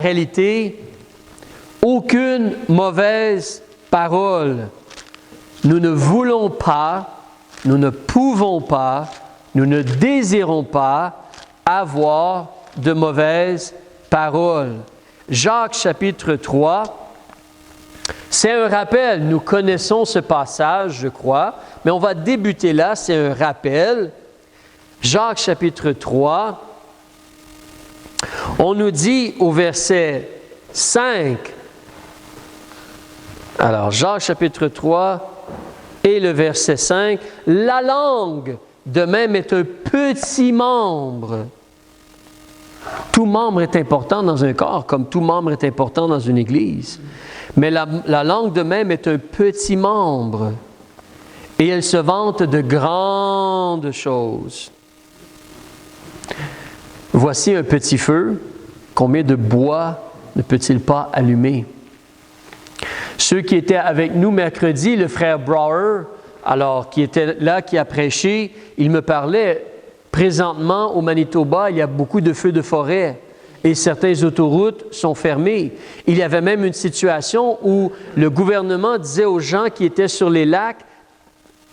réalité, aucune mauvaise parole. Nous ne voulons pas, nous ne pouvons pas, nous ne désirons pas avoir de mauvaises paroles. Jacques chapitre 3, c'est un rappel. Nous connaissons ce passage, je crois, mais on va débuter là, c'est un rappel. Jacques chapitre 3, on nous dit au verset 5, alors Jacques chapitre 3 et le verset 5, la langue de même est un petit membre. Tout membre est important dans un corps, comme tout membre est important dans une église. Mais la langue de même est un petit membre et elle se vante de grandes choses. Voici un petit feu, combien de bois ne peut-il pas allumer? Ceux qui étaient avec nous mercredi, le frère Brower, alors qui était là, qui a prêché, il me parlait, présentement au Manitoba, il y a beaucoup de feux de forêt et certaines autoroutes sont fermées. Il y avait même une situation où le gouvernement disait aux gens qui étaient sur les lacs,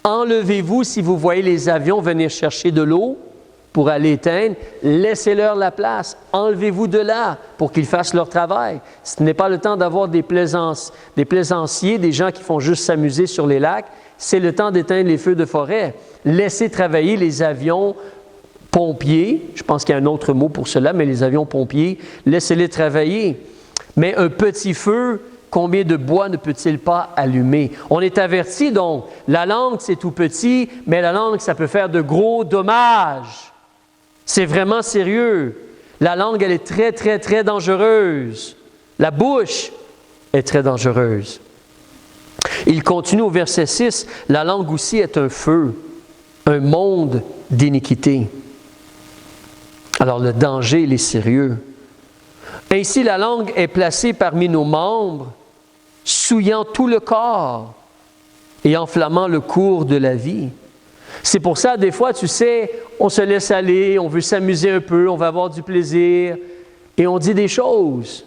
enlevez-vous si vous voyez les avions venir chercher de l'eau pour aller éteindre, laissez-leur la place, enlevez-vous de là pour qu'ils fassent leur travail. Ce n'est pas le temps d'avoir des plaisanciers, des gens qui font juste s'amuser sur les lacs, c'est le temps d'éteindre les feux de forêt. Laissez travailler les avions pompiers, je pense qu'il y a un autre mot pour cela, mais les avions pompiers, laissez-les travailler. Mais un petit feu, combien de bois ne peut-il pas allumer? On est averti donc, la langue c'est tout petit, mais la langue ça peut faire de gros dommages. C'est vraiment sérieux. La langue, elle est très, très, très dangereuse. La bouche est très dangereuse. Il continue au verset 6, la langue aussi est un feu, un monde d'iniquité. Alors le danger, il est sérieux. Ainsi, la langue est placée parmi nos membres, souillant tout le corps et enflammant le cours de la vie. C'est pour ça, des fois, tu sais, on se laisse aller, on veut s'amuser un peu, on va avoir du plaisir, et on dit des choses.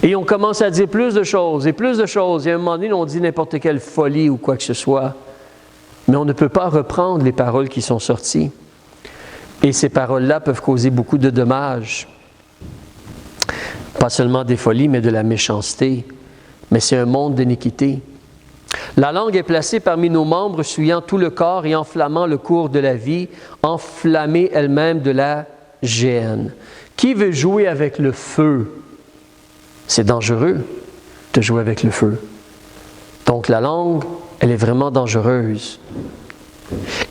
Et on commence à dire plus de choses, et plus de choses. Et à un moment donné, on dit n'importe quelle folie ou quoi que ce soit. Mais on ne peut pas reprendre les paroles qui sont sorties. Et ces paroles-là peuvent causer beaucoup de dommages. Pas seulement des folies, mais de la méchanceté. Mais c'est un monde d'iniquité. La langue est placée parmi nos membres, souillant tout le corps et enflammant le cours de la vie, enflammée elle-même de la géhenne. Qui veut jouer avec le feu? C'est dangereux de jouer avec le feu. Donc la langue, elle est vraiment dangereuse.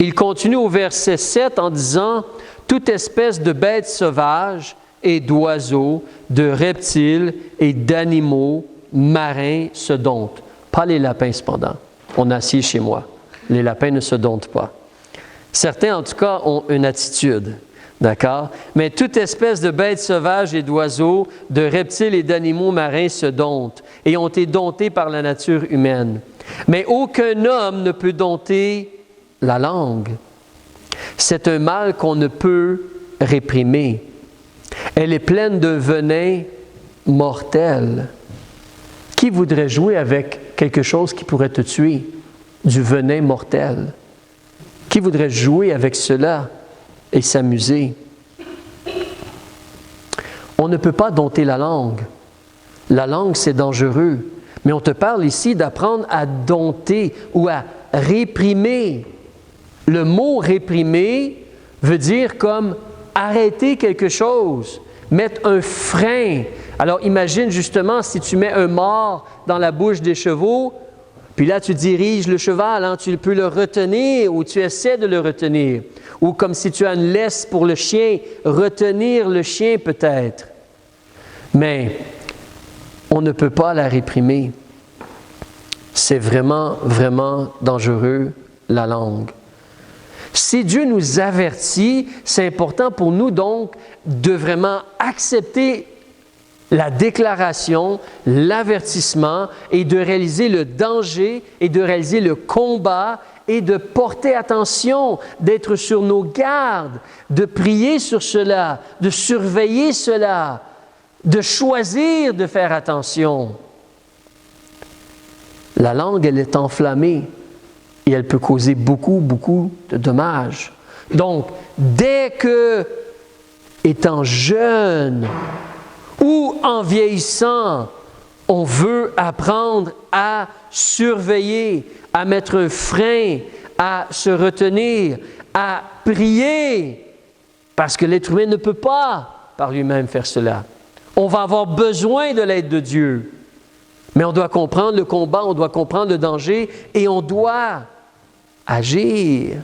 Il continue au verset 7 en disant « Toute espèce de bête sauvage et d'oiseaux, de reptiles et d'animaux marins se domptent. » Pas les lapins, cependant. On a assis chez moi. Les lapins ne se domptent pas. Certains, en tout cas, ont une attitude. D'accord? Mais toute espèce de bêtes sauvages et d'oiseaux, de reptiles et d'animaux marins se domptent et ont été domptés par la nature humaine. Mais aucun homme ne peut dompter la langue. C'est un mal qu'on ne peut réprimer. Elle est pleine de venin mortel. Qui voudrait jouer avec quelque chose qui pourrait te tuer? Du venin mortel. Qui voudrait jouer avec cela et s'amuser? On ne peut pas dompter la langue. La langue, c'est dangereux. Mais on te parle ici d'apprendre à dompter ou à réprimer. Le mot « réprimer » veut dire comme arrêter quelque chose, mettre un frein. Alors imagine justement si tu mets un mors dans la bouche des chevaux, puis là tu diriges le cheval, hein, tu peux le retenir ou tu essaies de le retenir. Ou comme si tu as une laisse pour le chien, retenir le chien peut-être. Mais on ne peut pas la réprimer. C'est vraiment, vraiment dangereux, la langue. Si Dieu nous avertit, c'est important pour nous donc de vraiment accepter la déclaration, l'avertissement et de réaliser le danger et de réaliser le combat et de porter attention, d'être sur nos gardes, de prier sur cela, de surveiller cela. de choisir de faire attention. La langue, elle est enflammée et elle peut causer beaucoup de dommages. Donc, dès que, étant jeune ou en vieillissant, on veut apprendre à surveiller, à mettre un frein, à se retenir, à prier, parce que l'être humain ne peut pas par lui-même faire cela. On va avoir besoin de l'aide de Dieu, mais on doit comprendre le combat, on doit comprendre le danger et on doit agir.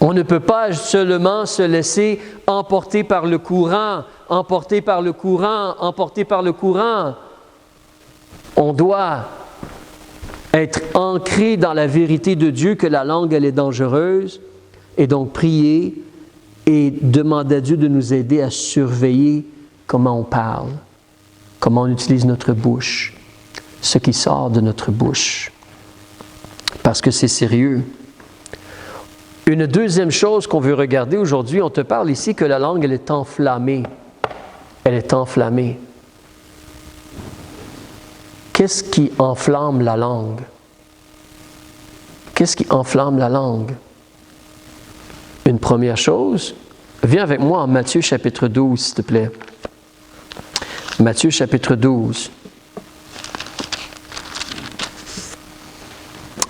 On ne peut pas seulement se laisser emporter par le courant, emporter par le courant, emporter par le courant. On doit être ancré dans la vérité de Dieu que la langue, elle est dangereuse, et donc prier et demander à Dieu de nous aider à surveiller comment on parle, comment on utilise notre bouche, ce qui sort de notre bouche, parce que c'est sérieux. Une deuxième chose qu'on veut regarder aujourd'hui, on te parle ici que la langue, elle est enflammée. Elle est enflammée. Qu'est-ce qui enflamme la langue? Qu'est-ce qui enflamme la langue? Une première chose, viens avec moi en Matthieu chapitre 12, s'il te plaît. Matthieu chapitre 12.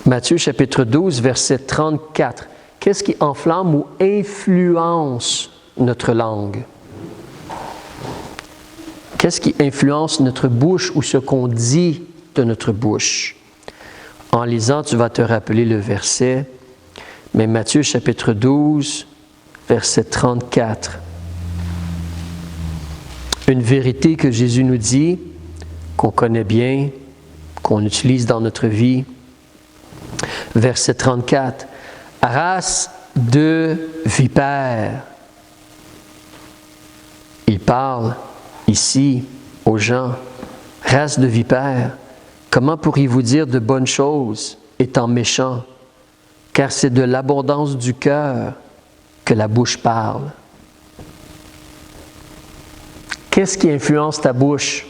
Matthieu chapitre 12, verset 34. Qu'est-ce qui enflamme ou influence notre langue? Qu'est-ce qui influence notre bouche ou ce qu'on dit de notre bouche? En lisant, tu vas te rappeler le verset, mais Matthieu chapitre 12, verset 34. Une vérité que Jésus nous dit, qu'on connaît bien, qu'on utilise dans notre vie. Verset 34. Race de vipères. Il parle ici aux gens. Race de vipères. Comment pourriez-vous dire de bonnes choses étant méchants? Car c'est de l'abondance du cœur que la bouche parle. Qu'est-ce qui influence ta bouche?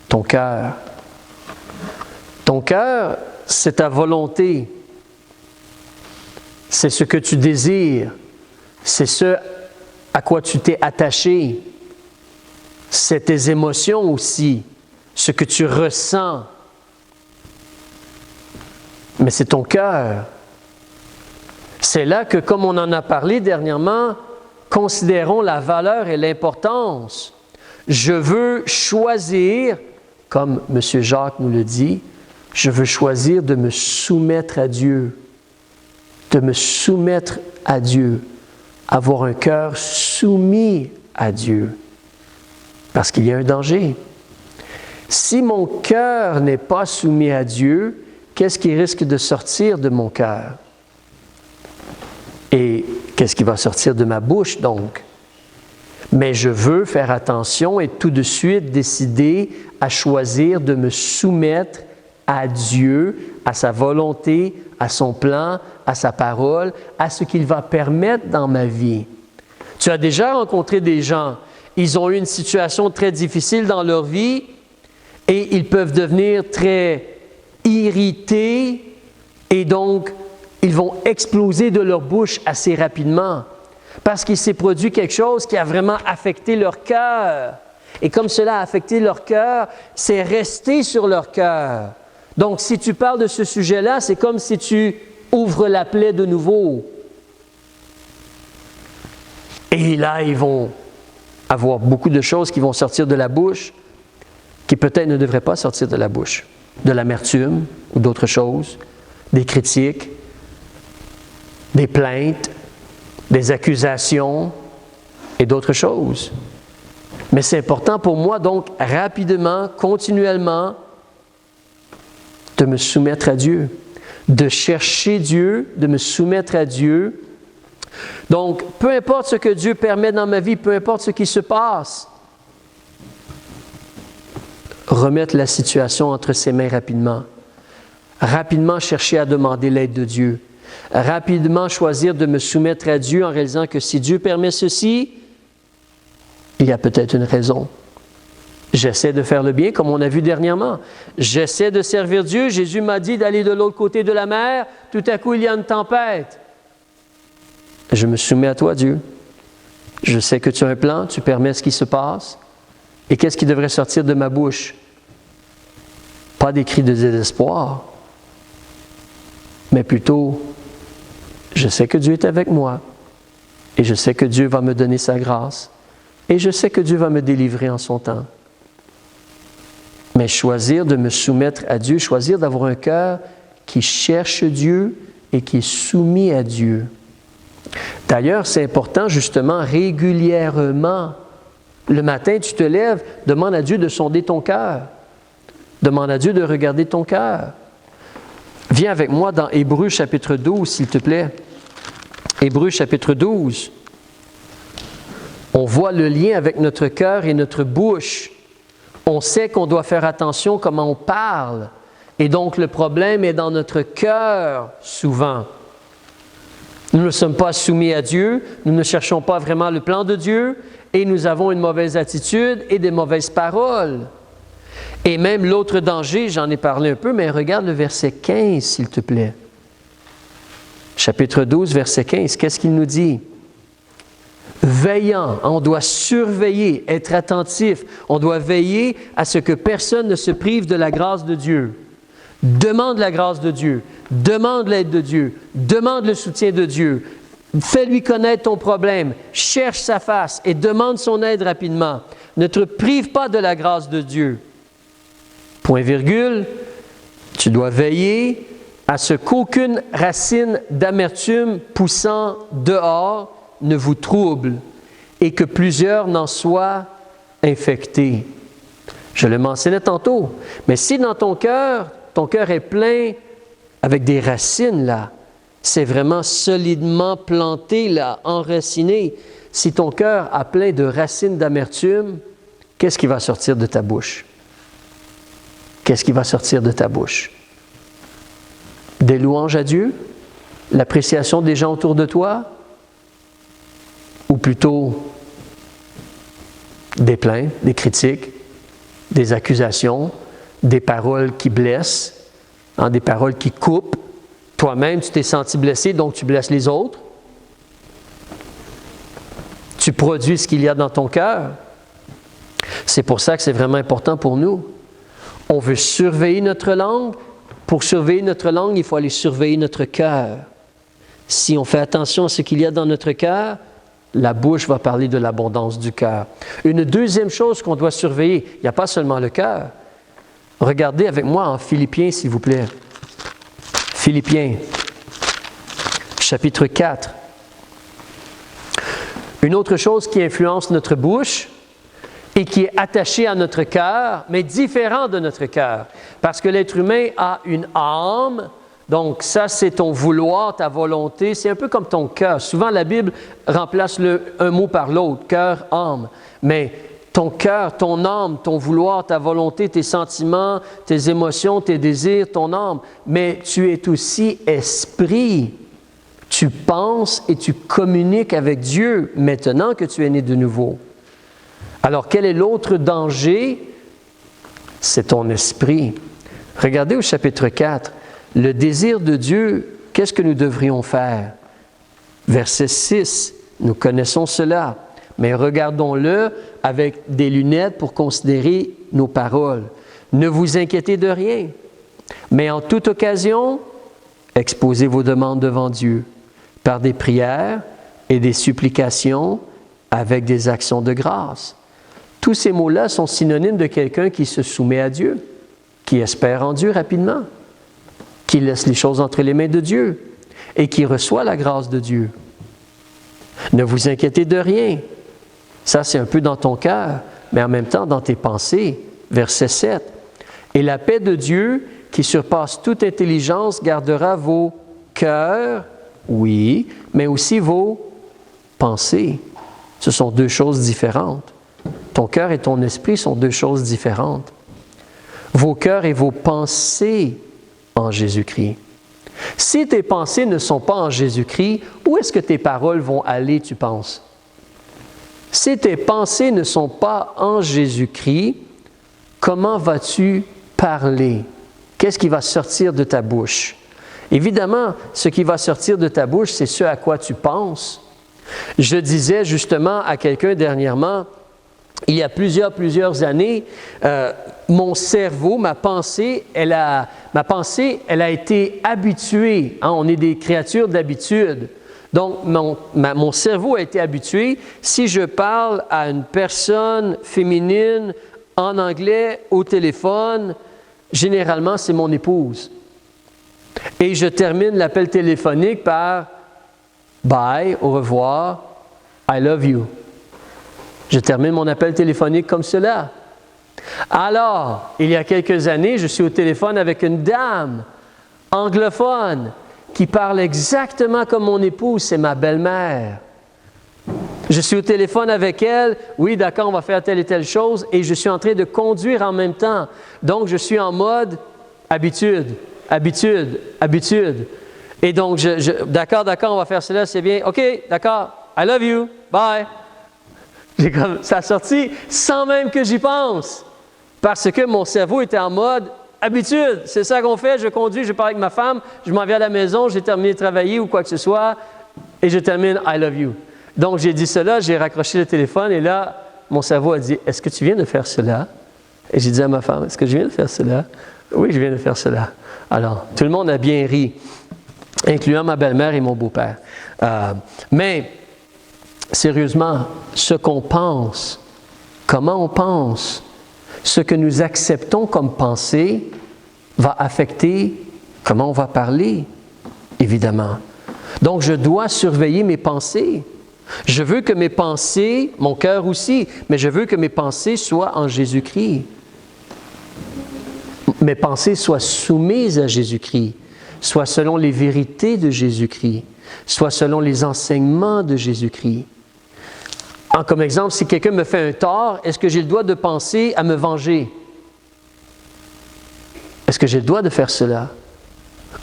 Ton cœur. Ton cœur, c'est ta volonté. C'est ce que tu désires. C'est ce à quoi tu t'es attaché. C'est tes émotions aussi. Ce que tu ressens. Mais c'est ton cœur. C'est là que, comme on en a parlé dernièrement, considérons la valeur et l'importance. Je veux choisir, comme M. Jacques nous le dit, je veux choisir de me soumettre à Dieu. De me soumettre à Dieu. Avoir un cœur soumis à Dieu. Parce qu'il y a un danger. Si mon cœur n'est pas soumis à Dieu, qu'est-ce qui risque de sortir de mon cœur? Et qu'est-ce qui va sortir de ma bouche donc? Mais je veux faire attention et tout de suite décider à choisir de me soumettre à Dieu, à sa volonté, à son plan, à sa parole, à ce qu'il va permettre dans ma vie. Tu as déjà rencontré des gens, ils ont eu une situation très difficile dans leur vie et ils peuvent devenir très irrités et donc ils vont exploser de leur bouche assez rapidement parce qu'il s'est produit quelque chose qui a vraiment affecté leur cœur. Et comme cela a affecté leur cœur, c'est resté sur leur cœur. Donc, si tu parles de ce sujet-là, c'est comme si tu ouvres la plaie de nouveau. Et là, ils vont avoir beaucoup de choses qui vont sortir de la bouche qui peut-être ne devraient pas sortir de la bouche. De l'amertume ou d'autres choses, des critiques, des plaintes, des accusations et d'autres choses. Mais c'est important pour moi, donc, rapidement, continuellement, de me soumettre à Dieu, de chercher Dieu, de me soumettre à Dieu. Donc, peu importe ce que Dieu permet dans ma vie, peu importe ce qui se passe, remettre la situation entre ses mains rapidement. Rapidement chercher à demander l'aide de Dieu. Rapidement choisir de me soumettre à Dieu en réalisant que si Dieu permet ceci, il y a peut-être une raison. J'essaie de faire le bien, comme on a vu dernièrement. J'essaie de servir Dieu. Jésus m'a dit d'aller de l'autre côté de la mer. Tout à coup, il y a une tempête. Je me soumets à toi, Dieu. Je sais que tu as un plan, tu permets ce qui se passe. Et qu'est-ce qui devrait sortir de ma bouche? Pas des cris de désespoir, mais plutôt, je sais que Dieu est avec moi. Et je sais que Dieu va me donner sa grâce. Et je sais que Dieu va me délivrer en son temps. Mais choisir de me soumettre à Dieu, choisir d'avoir un cœur qui cherche Dieu et qui est soumis à Dieu. D'ailleurs, c'est important justement régulièrement. Le matin, tu te lèves, demande à Dieu de sonder ton cœur. Demande à Dieu de regarder ton cœur. Viens avec moi dans Hébreux chapitre 12, s'il te plaît. Hébreux chapitre 12. On voit le lien avec notre cœur et notre bouche. On sait qu'on doit faire attention comment on parle. Et donc, le problème est dans notre cœur, souvent. Nous ne sommes pas soumis à Dieu, nous ne cherchons pas vraiment le plan de Dieu, et nous avons une mauvaise attitude et des mauvaises paroles. Et même l'autre danger, j'en ai parlé un peu, mais regarde le verset 15, s'il te plaît. Chapitre 12, verset 15, qu'est-ce qu'il nous dit? Veillant, on doit surveiller, être attentif, on doit veiller à ce que personne ne se prive de la grâce de Dieu. Demande la grâce de Dieu, demande l'aide de Dieu, demande le soutien de Dieu, fais-lui connaître ton problème, cherche sa face et demande son aide rapidement. Ne te prive pas de la grâce de Dieu. Point virgule, tu dois veiller à ce qu'aucune racine d'amertume poussant dehors ne vous trouble et que plusieurs n'en soient infectés. Je le mentionnais tantôt, mais si dans ton cœur est plein avec des racines là, c'est vraiment solidement planté là, enraciné. Si ton cœur a plein de racines d'amertume, qu'est-ce qui va sortir de ta bouche? Qu'est-ce qui va sortir de ta bouche? Des louanges à Dieu? L'appréciation des gens autour de toi? Ou plutôt des plaintes, des critiques, des accusations, des paroles qui blessent, des paroles qui coupent. Toi-même, tu t'es senti blessé, donc tu blesses les autres. Tu produis ce qu'il y a dans ton cœur. C'est pour ça que c'est vraiment important pour nous. On veut surveiller notre langue. Pour surveiller notre langue, il faut aller surveiller notre cœur. Si on fait attention à ce qu'il y a dans notre cœur, la bouche va parler de l'abondance du cœur. Une deuxième chose qu'on doit surveiller, il n'y a pas seulement le cœur. Regardez avec moi en Philippiens, s'il vous plaît. Philippiens, chapitre 4. Une autre chose qui influence notre bouche et qui est attachée à notre cœur, mais différent de notre cœur. Parce que l'être humain a une âme. Donc, ça, c'est ton vouloir, ta volonté. C'est un peu comme ton cœur. Souvent, la Bible remplace un mot par l'autre, cœur, âme. Mais ton cœur, ton âme, ton vouloir, ta volonté, tes sentiments, tes émotions, tes désirs, ton âme. Mais tu es aussi esprit. Tu penses et tu communiques avec Dieu maintenant que tu es né de nouveau. Alors, quel est l'autre danger? C'est ton esprit. Regardez au chapitre 4. Le désir de Dieu, qu'est-ce que nous devrions faire? Verset 6, nous connaissons cela, mais regardons-le avec des lunettes pour considérer nos paroles. Ne vous inquiétez de rien, mais en toute occasion, exposez vos demandes devant Dieu par des prières et des supplications avec des actions de grâce. Tous ces mots-là sont synonymes de quelqu'un qui se soumet à Dieu, qui espère en Dieu rapidement, qui laisse les choses entre les mains de Dieu et qui reçoit la grâce de Dieu. Ne vous inquiétez de rien. Ça, c'est un peu dans ton cœur, mais en même temps dans tes pensées. Verset 7. Et la paix de Dieu, qui surpasse toute intelligence, gardera vos cœurs, oui, mais aussi vos pensées. Ce sont deux choses différentes. Ton cœur et ton esprit sont deux choses différentes. Vos cœurs et vos pensées en Jésus-Christ. Si tes pensées ne sont pas en Jésus-Christ, où est-ce que tes paroles vont aller, tu penses? Si tes pensées ne sont pas en Jésus-Christ, comment vas-tu parler? Qu'est-ce qui va sortir de ta bouche? Évidemment, ce qui va sortir de ta bouche, c'est ce à quoi tu penses. Je disais justement à quelqu'un dernièrement, il y a plusieurs années, mon cerveau, ma pensée, elle a été habituée. Hein, on est des créatures d'habitude. Donc, mon cerveau a été habitué. Si je parle à une personne féminine en anglais au téléphone, généralement, c'est mon épouse. Et je termine l'appel téléphonique par « Bye, au revoir, I love you ». Je termine mon appel téléphonique comme cela. Alors, il y a quelques années, je suis au téléphone avec une dame anglophone qui parle exactement comme mon épouse, c'est ma belle-mère. Je suis au téléphone avec elle, oui, d'accord, on va faire telle et telle chose, et je suis en train de conduire en même temps. Donc, je suis en mode habitude. Et donc, d'accord, on va faire cela, c'est bien. OK, d'accord, I love you, bye. Ça a sorti sans même que j'y pense. Parce que mon cerveau était en mode habitude. C'est ça qu'on fait, je conduis, je parle avec ma femme, je m'en viens à la maison, j'ai terminé de travailler ou quoi que ce soit, et je termine I love you. Donc, j'ai dit cela, j'ai raccroché le téléphone, et là, mon cerveau a dit, est-ce que tu viens de faire cela? Et j'ai dit à ma femme, est-ce que je viens de faire cela? Oui, je viens de faire cela. Alors, tout le monde a bien ri, incluant ma belle-mère et mon beau-père. Mais, sérieusement, ce qu'on pense, comment on pense, ce que nous acceptons comme pensée va affecter comment on va parler, évidemment. Donc, je dois surveiller mes pensées. Je veux que mes pensées, mon cœur aussi, mais je veux que mes pensées soient en Jésus-Christ. Mes pensées soient soumises à Jésus-Christ, soient selon les vérités de Jésus-Christ, soient selon les enseignements de Jésus-Christ. Comme exemple, si quelqu'un me fait un tort, est-ce que j'ai le droit de penser à me venger? Est-ce que j'ai le droit de faire cela?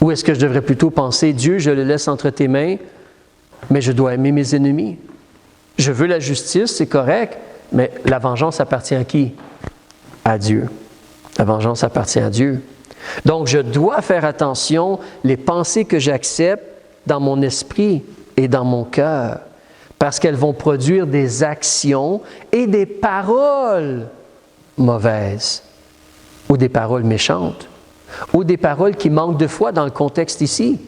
Ou est-ce que je devrais plutôt penser, Dieu, je le laisse entre tes mains, mais je dois aimer mes ennemis? Je veux la justice, c'est correct, mais la vengeance appartient à qui? À Dieu. La vengeance appartient à Dieu. Donc, je dois faire attention les pensées que j'accepte dans mon esprit et dans mon cœur, parce qu'elles vont produire des actions et des paroles mauvaises, ou des paroles méchantes, ou des paroles qui manquent de foi dans le contexte ici.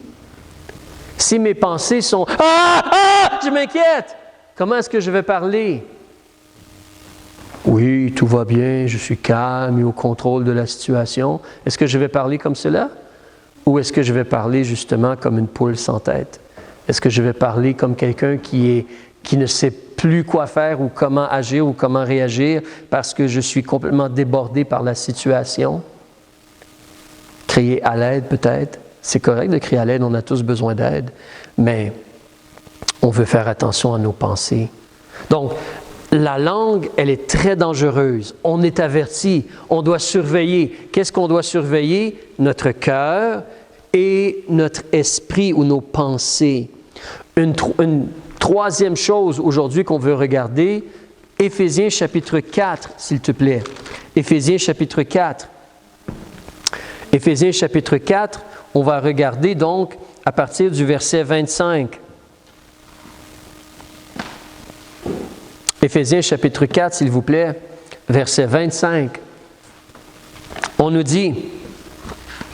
Si mes pensées sont « Ah! Je m'inquiète! » Comment est-ce que je vais parler? Oui, tout va bien, je suis calme et au contrôle de la situation. Est-ce que je vais parler comme cela? Ou est-ce que je vais parler justement comme une poule sans tête? Est-ce que je vais parler comme quelqu'un qui ne sait plus quoi faire ou comment agir ou comment réagir parce que je suis complètement débordé par la situation? Crier à l'aide peut-être. C'est correct de crier à l'aide, on a tous besoin d'aide, mais on veut faire attention à nos pensées. Donc, la langue, elle est très dangereuse. On est averti, on doit surveiller. Qu'est-ce qu'on doit surveiller? Notre cœur et notre esprit ou nos pensées. Une troisième chose aujourd'hui qu'on veut regarder, Éphésiens chapitre 4, s'il te plaît. Éphésiens chapitre 4. Éphésiens chapitre 4, on va regarder donc à partir du verset 25. Éphésiens chapitre 4, s'il vous plaît, verset 25. On nous dit,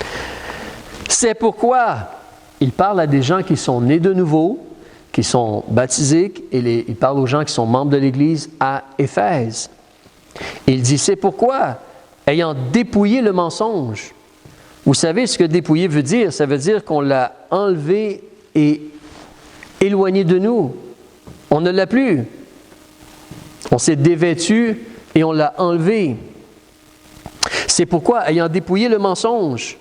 « C'est pourquoi, il parle à des gens qui sont nés de nouveau, qui sont baptisés, et il parle aux gens qui sont membres de l'Église à Éphèse. Il dit, « C'est pourquoi, ayant dépouillé le mensonge, » vous savez ce que dépouiller veut dire? Ça veut dire qu'on l'a enlevé et éloigné de nous. On ne l'a plus. On s'est dévêtu et on l'a enlevé. C'est pourquoi, ayant dépouillé le mensonge,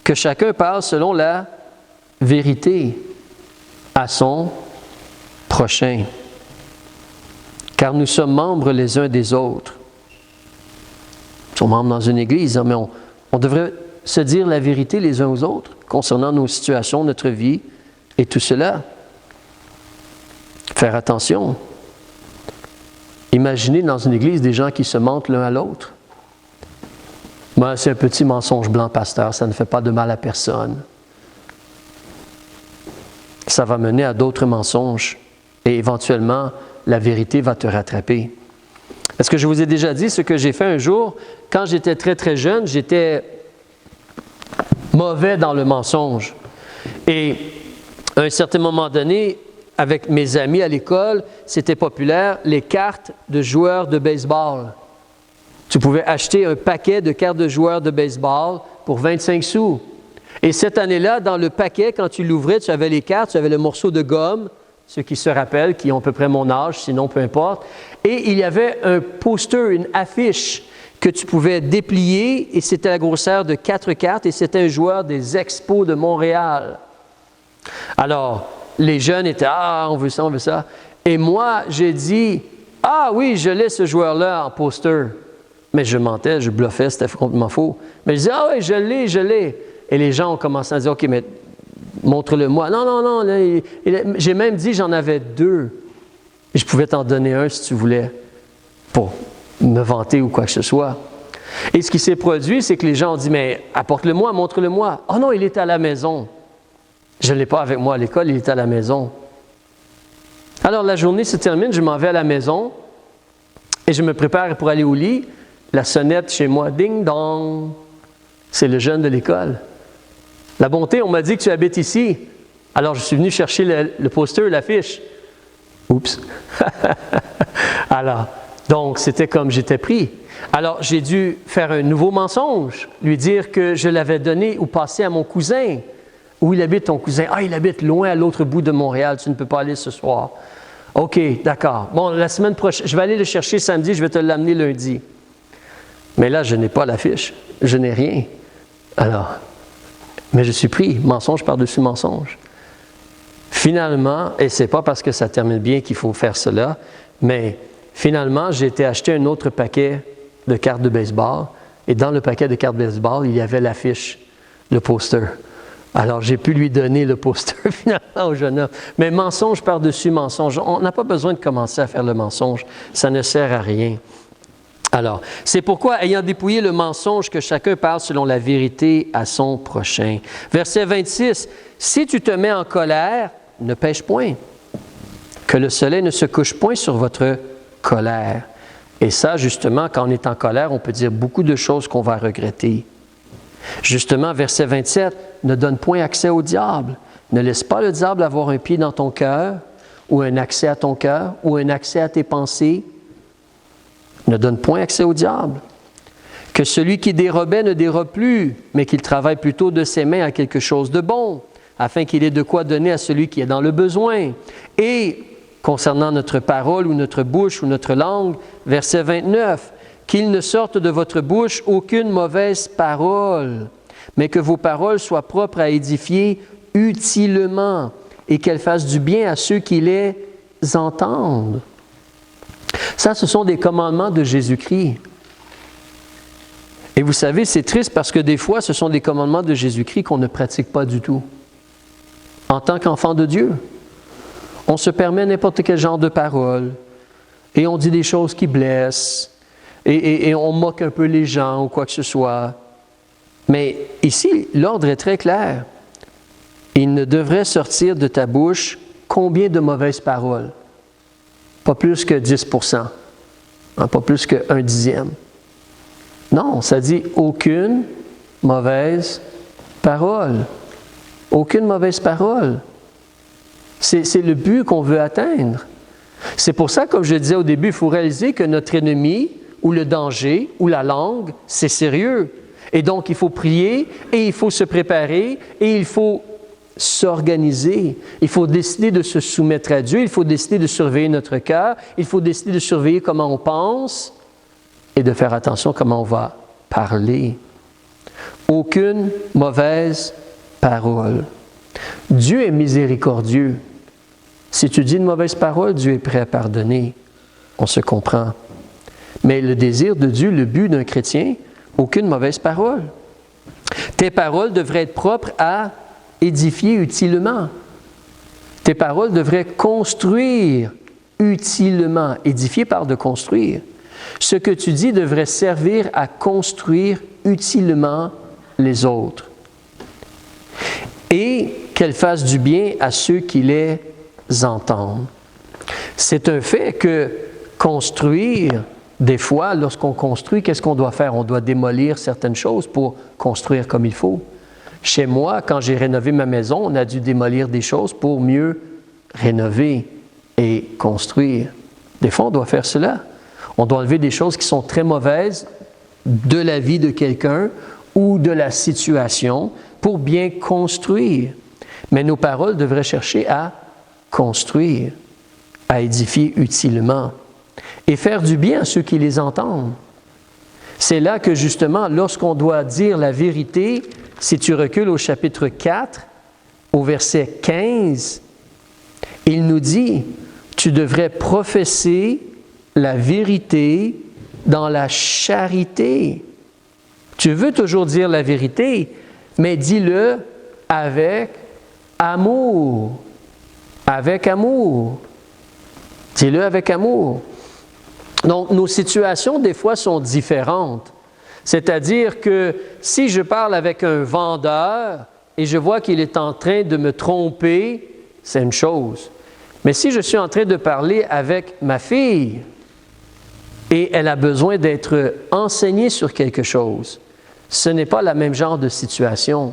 que chacun parle selon la vérité à son prochain. Car nous sommes membres les uns des autres. Nous sommes membres dans une église, mais on devrait se dire la vérité les uns aux autres concernant nos situations, notre vie et tout cela. Faire attention. Imaginez dans une église des gens qui se mentent l'un à l'autre. Ben, c'est un petit mensonge blanc, pasteur, ça ne fait pas de mal à personne. Ça va mener à d'autres mensonges et éventuellement, la vérité va te rattraper. Est-ce que je vous ai déjà dit ce que j'ai fait un jour? Quand j'étais très, très jeune, j'étais mauvais dans le mensonge. Et à un certain moment donné, avec mes amis à l'école, c'était populaire, les cartes de joueurs de baseball. Tu pouvais acheter un paquet de cartes de joueurs de baseball pour 25 sous. Et cette année-là, dans le paquet, quand tu l'ouvrais, tu avais les cartes, tu avais le morceau de gomme, ceux qui se rappellent, qui ont à peu près mon âge, sinon peu importe. Et il y avait un poster, une affiche que tu pouvais déplier, et c'était la grosseur de 4 cartes, et c'était un joueur des Expos de Montréal. Alors, les jeunes étaient « Ah, on veut ça, on veut ça ». Et moi, j'ai dit « Ah oui, je l'ai ce joueur-là en poster ». Mais je mentais, je bluffais, c'était complètement faux. Mais je disais « Ah oui, je l'ai, je l'ai ». Et les gens ont commencé à dire « OK, mais montre-le-moi ». Non, non, non, là, j'ai même dit j'en avais 2. Et je pouvais t'en donner un si tu voulais, pour me vanter ou quoi que ce soit. Et ce qui s'est produit, c'est que les gens ont dit « Mais apporte-le-moi, montre-le-moi ». « Oh non, il était à la maison ». Je ne l'ai pas avec moi à l'école, il était à la maison. Alors la journée se termine, je m'en vais à la maison et je me prépare pour aller au lit. La sonnette chez moi, ding dong, c'est le jeune de l'école. La bonté, on m'a dit que tu habites ici. Alors je suis venu chercher le poster, l'affiche. Oups. Alors, donc c'était comme j'étais pris. Alors j'ai dû faire un nouveau mensonge, lui dire que je l'avais donné ou passé à mon cousin. Où il habite ton cousin? Ah, il habite loin à l'autre bout de Montréal, tu ne peux pas aller ce soir. OK, d'accord. Bon, la semaine prochaine, je vais aller le chercher samedi, je vais te l'amener lundi. Mais là, je n'ai pas l'affiche, je n'ai rien. Alors, mais je suis pris, mensonge par-dessus mensonge. Finalement, et ce n'est pas parce que ça termine bien qu'il faut faire cela, mais finalement, j'ai été acheter un autre paquet de cartes de baseball, et dans le paquet de cartes de baseball, il y avait l'affiche, le poster. Alors, j'ai pu lui donner le poster finalement au jeune homme. Mais mensonge par-dessus mensonge, on n'a pas besoin de commencer à faire le mensonge. Ça ne sert à rien. Alors, c'est pourquoi, ayant dépouillé le mensonge, que chacun parle selon la vérité à son prochain. Verset 26, « Si tu te mets en colère, ne pêche point, que le soleil ne se couche point sur votre colère. » Et ça, justement, quand on est en colère, on peut dire beaucoup de choses qu'on va regretter. Justement, verset 27, « Ne donne point accès au diable. Ne laisse pas le diable avoir un pied dans ton cœur, ou un accès à ton cœur, ou un accès à tes pensées. Ne donne point accès au diable. Que celui qui dérobait ne dérobe plus, mais qu'il travaille plutôt de ses mains à quelque chose de bon, afin qu'il ait de quoi donner à celui qui est dans le besoin. Et, concernant notre parole ou notre bouche ou notre langue, verset 29, qu'il ne sorte de votre bouche aucune mauvaise parole, mais que vos paroles soient propres à édifier utilement et qu'elles fassent du bien à ceux qui les entendent. » Ça, ce sont des commandements de Jésus-Christ. Et vous savez, c'est triste parce que des fois, ce sont des commandements de Jésus-Christ qu'on ne pratique pas du tout. En tant qu'enfant de Dieu, on se permet n'importe quel genre de paroles et on dit des choses qui blessent. Et on moque un peu les gens ou quoi que ce soit. Mais ici, l'ordre est très clair. Il ne devrait sortir de ta bouche combien de mauvaises paroles? Pas plus que 10%. Pas plus que 1/10. Non, ça dit aucune mauvaise parole. Aucune mauvaise parole. C'est le but qu'on veut atteindre. C'est pour ça, comme je le disais au début, il faut réaliser que notre ennemi, ou le danger, ou la langue, c'est sérieux. Et donc, il faut prier, et il faut se préparer, et il faut s'organiser. Il faut décider de se soumettre à Dieu, il faut décider de surveiller notre cœur, il faut décider de surveiller comment on pense, et de faire attention à comment on va parler. Aucune mauvaise parole. Dieu est miséricordieux. Si tu dis une mauvaise parole, Dieu est prêt à pardonner. On se comprend. Mais le désir de Dieu, le but d'un chrétien, aucune mauvaise parole. Tes paroles devraient être propres à édifier utilement. Tes paroles devraient construire utilement. Édifier parle de construire. Ce que tu dis devrait servir à construire utilement les autres et qu'elles fassent du bien à ceux qui les entendent. C'est un fait que construire, des fois, lorsqu'on construit, qu'est-ce qu'on doit faire? On doit démolir certaines choses pour construire comme il faut. Chez moi, quand j'ai rénové ma maison, on a dû démolir des choses pour mieux rénover et construire. Des fois, on doit faire cela. On doit enlever des choses qui sont très mauvaises de la vie de quelqu'un ou de la situation pour bien construire. Mais nos paroles devraient chercher à construire, à édifier utilement et faire du bien à ceux qui les entendent. C'est là que justement, lorsqu'on doit dire la vérité, si tu recules au chapitre 4, au verset 15, il nous dit, tu devrais professer la vérité dans la charité. Tu veux toujours dire la vérité, mais dis-le avec amour. Avec amour. Dis-le avec amour. Donc, nos situations, des fois, sont différentes. C'est-à-dire que si je parle avec un vendeur et je vois qu'il est en train de me tromper, c'est une chose. Mais si je suis en train de parler avec ma fille et elle a besoin d'être enseignée sur quelque chose, ce n'est pas le même genre de situation.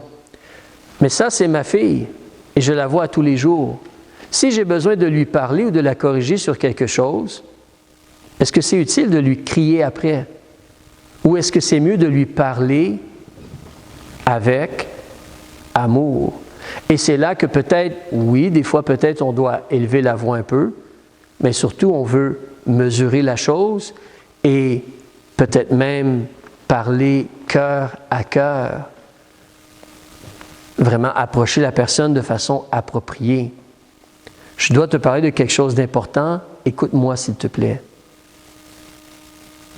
Mais ça, c'est ma fille et je la vois tous les jours. Si j'ai besoin de lui parler ou de la corriger sur quelque chose, est-ce que c'est utile de lui crier après? Ou est-ce que c'est mieux de lui parler avec amour? Et c'est là que peut-être, oui, des fois peut-être on doit élever la voix un peu, mais surtout on veut mesurer la chose et peut-être même parler cœur à cœur. Vraiment approcher la personne de façon appropriée. Je dois te parler de quelque chose d'important, écoute-moi s'il te plaît.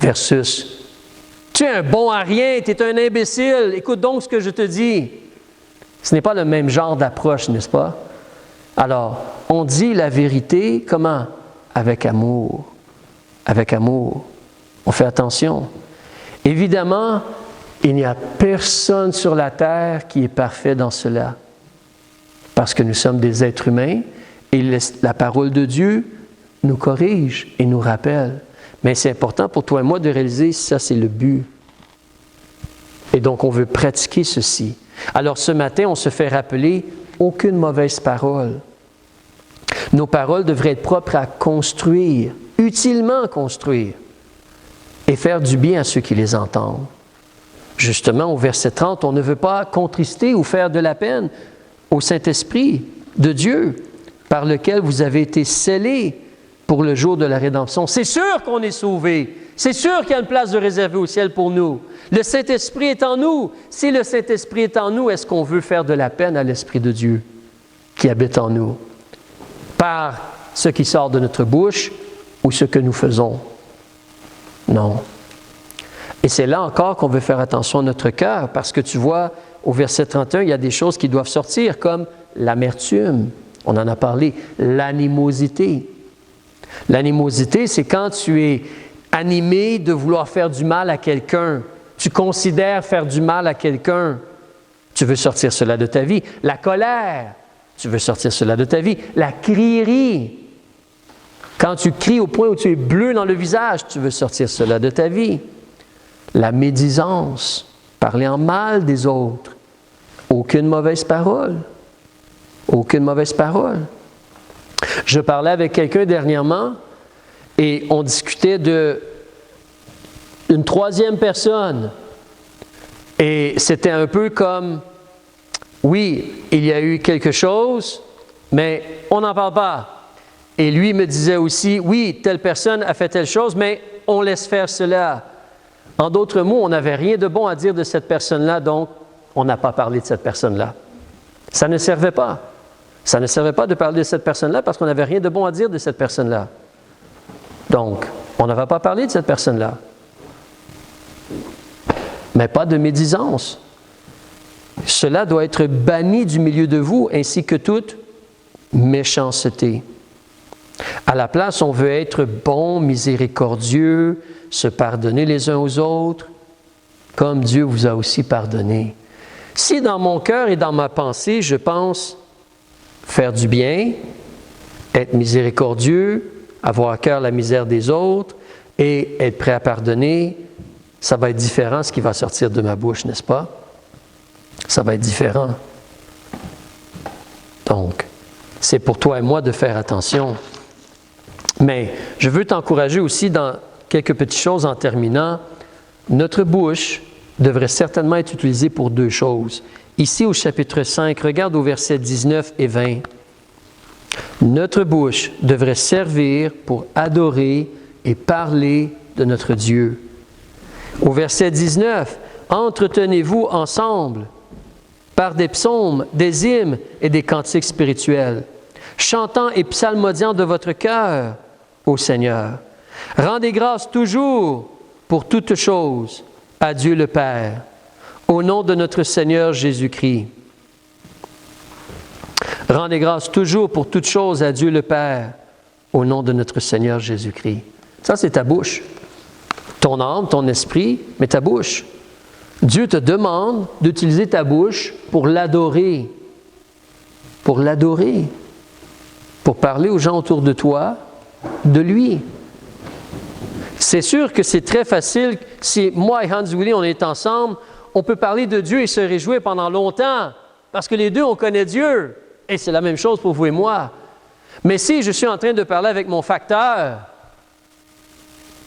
Versus, tu es un bon à rien, tu es un imbécile, écoute donc ce que je te dis. Ce n'est pas le même genre d'approche, n'est-ce pas? Alors, on dit la vérité, comment? Avec amour. Avec amour. On fait attention. Évidemment, il n'y a personne sur la terre qui est parfait dans cela. Parce que nous sommes des êtres humains et la parole de Dieu nous corrige et nous rappelle. Mais c'est important pour toi et moi de réaliser ça, c'est le but. Et donc, on veut pratiquer ceci. Alors, ce matin, on se fait rappeler aucune mauvaise parole. Nos paroles devraient être propres à construire, utilement construire, et faire du bien à ceux qui les entendent. Justement, au verset 30, on ne veut pas contrister ou faire de la peine au Saint-Esprit de Dieu, par lequel vous avez été scellés pour le jour de la rédemption. C'est sûr qu'on est sauvés. C'est sûr qu'il y a une place de réservée au ciel pour nous. Le Saint-Esprit est en nous. Si le Saint-Esprit est en nous, est-ce qu'on veut faire de la peine à l'Esprit de Dieu qui habite en nous? Par ce qui sort de notre bouche ou ce que nous faisons? Non. Et c'est là encore qu'on veut faire attention à notre cœur, parce que tu vois, au verset 31, il y a des choses qui doivent sortir, comme l'amertume. On en a parlé. L'animosité. L'animosité, c'est quand tu es animé de vouloir faire du mal à quelqu'un. Tu considères faire du mal à quelqu'un. Tu veux sortir cela de ta vie. La colère, tu veux sortir cela de ta vie. La crierie, quand tu cries au point où tu es bleu dans le visage, tu veux sortir cela de ta vie. La médisance, parler en mal des autres. Aucune mauvaise parole. Aucune mauvaise parole. Je parlais avec quelqu'un dernièrement et on discutait d'une troisième personne. Et c'était un peu comme, oui, il y a eu quelque chose, mais on n'en parle pas. Et lui me disait aussi, oui, telle personne a fait telle chose, mais on laisse faire cela. En d'autres mots, on n'avait rien de bon à dire de cette personne-là, donc on n'a pas parlé de cette personne-là. Ça ne servait pas. Ça ne servait pas de parler de cette personne-là parce qu'on n'avait rien de bon à dire de cette personne-là. Donc, on n'avait pas parlé de cette personne-là. Mais pas de médisance. Cela doit être banni du milieu de vous, ainsi que toute méchanceté. À la place, on veut être bon, miséricordieux, se pardonner les uns aux autres, comme Dieu vous a aussi pardonné. Si dans mon cœur et dans ma pensée, je pense faire du bien, être miséricordieux, avoir à cœur la misère des autres et être prêt à pardonner, ça va être différent ce qui va sortir de ma bouche, n'est-ce pas? Ça va être différent. Donc, c'est pour toi et moi de faire attention. Mais je veux t'encourager aussi dans quelques petites choses en terminant. Notre bouche devrait certainement être utilisée pour deux choses. Ici au chapitre 5, regarde au verset 19 et 20. Notre bouche devrait servir pour adorer et parler de notre Dieu. Au verset 19, entretenez-vous ensemble par des psaumes, des hymnes et des cantiques spirituels, chantant et psalmodiant de votre cœur au Seigneur. Rendez grâce toujours pour toutes choses à Dieu le Père, au nom de notre Seigneur Jésus-Christ. Rendez grâce toujours pour toutes choses à Dieu le Père, au nom de notre Seigneur Jésus-Christ. Ça, c'est ta bouche. Ton âme, ton esprit, mais ta bouche. Dieu te demande d'utiliser ta bouche pour l'adorer. Pour l'adorer. Pour parler aux gens autour de toi de lui. C'est sûr que c'est très facile. Si moi et Hans Willy, on est ensemble, on peut parler de Dieu et se réjouir pendant longtemps. Parce que les deux, on connaît Dieu. Et c'est la même chose pour vous et moi. Mais si je suis en train de parler avec mon facteur,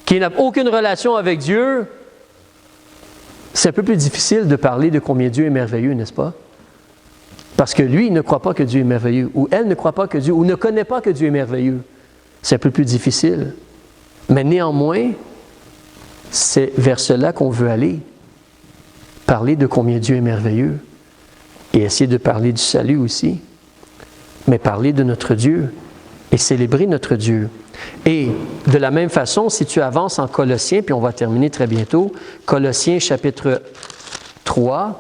qui n'a aucune relation avec Dieu, c'est un peu plus difficile de parler de combien Dieu est merveilleux, n'est-ce pas? Parce que lui, il ne croit pas que Dieu est merveilleux, ou elle ne croit pas que Dieu, ou ne connaît pas que Dieu est merveilleux. C'est un peu plus difficile. Mais néanmoins, c'est vers cela qu'on veut aller. Parler de combien Dieu est merveilleux. Et essayer de parler du salut aussi. Mais parler de notre Dieu et célébrer notre Dieu. Et de la même façon, si tu avances en Colossiens, puis on va terminer très bientôt, Colossiens chapitre 3,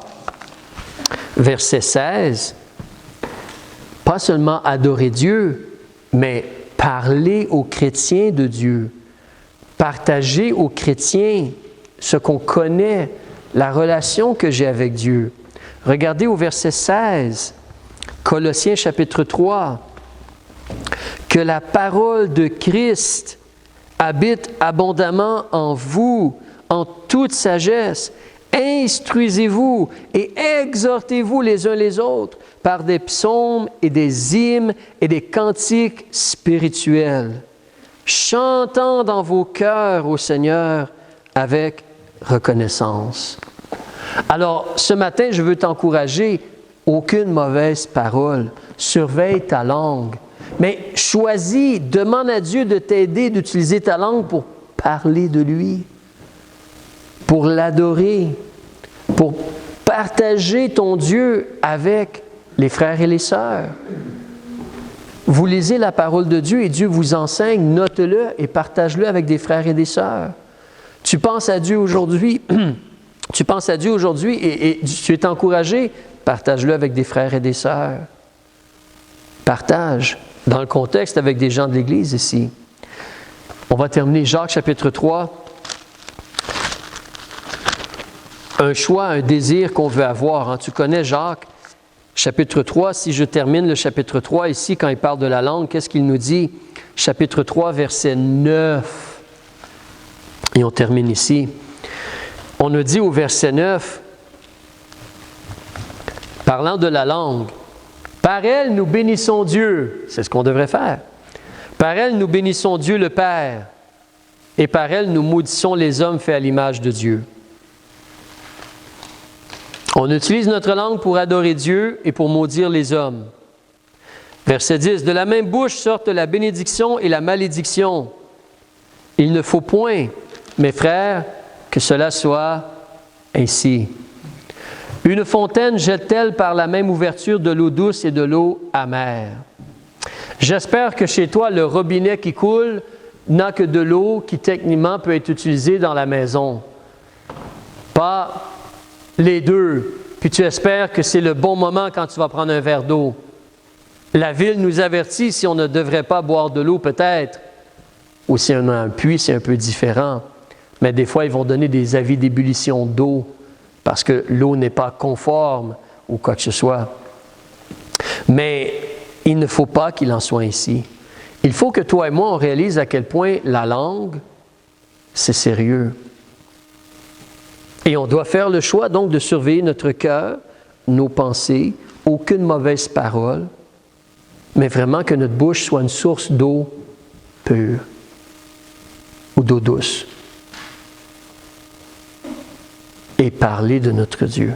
verset 16, pas seulement adorer Dieu, mais parler aux chrétiens de Dieu, partager aux chrétiens ce qu'on connaît, la relation que j'ai avec Dieu. Regardez au verset 16, Colossiens chapitre 3, que la parole de Christ habite abondamment en vous, en toute sagesse. Instruisez-vous et exhortez-vous les uns les autres par des psaumes et des hymnes et des cantiques spirituels, chantant dans vos cœurs au Seigneur avec reconnaissance. Alors, ce matin, je veux t'encourager, aucune mauvaise parole. Surveille ta langue. Mais choisis, demande à Dieu de t'aider d'utiliser ta langue pour parler de lui, pour l'adorer, pour partager ton Dieu avec les frères et les sœurs. Vous lisez la parole de Dieu et Dieu vous enseigne, note-le et partage-le avec des frères et des sœurs. Tu penses à Dieu aujourd'hui, et tu es encouragé, partage-le avec des frères et des sœurs. Partage, dans le contexte avec des gens de l'Église ici. On va terminer Jacques chapitre 3. Un choix, un désir qu'on veut avoir. Hein. Tu connais Jacques chapitre 3. Si je termine le chapitre 3 ici, quand il parle de la langue, qu'est-ce qu'il nous dit? Chapitre 3, verset 9. Et on termine ici. On nous dit au verset 9, parlant de la langue, par elle nous bénissons Dieu. C'est ce qu'on devrait faire. Par elle nous bénissons Dieu le Père, et par elle nous maudissons les hommes faits à l'image de Dieu. On utilise notre langue pour adorer Dieu et pour maudire les hommes. Verset 10, de la même bouche sortent la bénédiction et la malédiction. Il ne faut point, mes frères, que cela soit ainsi. Une fontaine jette-t-elle par la même ouverture de l'eau douce et de l'eau amère? J'espère que chez toi, le robinet qui coule n'a que de l'eau qui techniquement peut être utilisée dans la maison. Pas les deux. Puis tu espères que c'est le bon moment quand tu vas prendre un verre d'eau. La ville nous avertit si on ne devrait pas boire de l'eau peut-être. Ou si on a un puits, c'est un peu différent. Mais des fois, ils vont donner des avis d'ébullition d'eau parce que l'eau n'est pas conforme ou quoi que ce soit. Mais il ne faut pas qu'il en soit ainsi. Il faut que toi et moi, on réalise à quel point la langue, c'est sérieux. Et on doit faire le choix donc de surveiller notre cœur, nos pensées, aucune mauvaise parole, mais vraiment que notre bouche soit une source d'eau pure ou d'eau douce. Et parler de notre Dieu.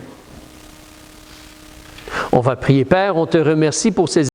On va prier. Père, on te remercie pour ces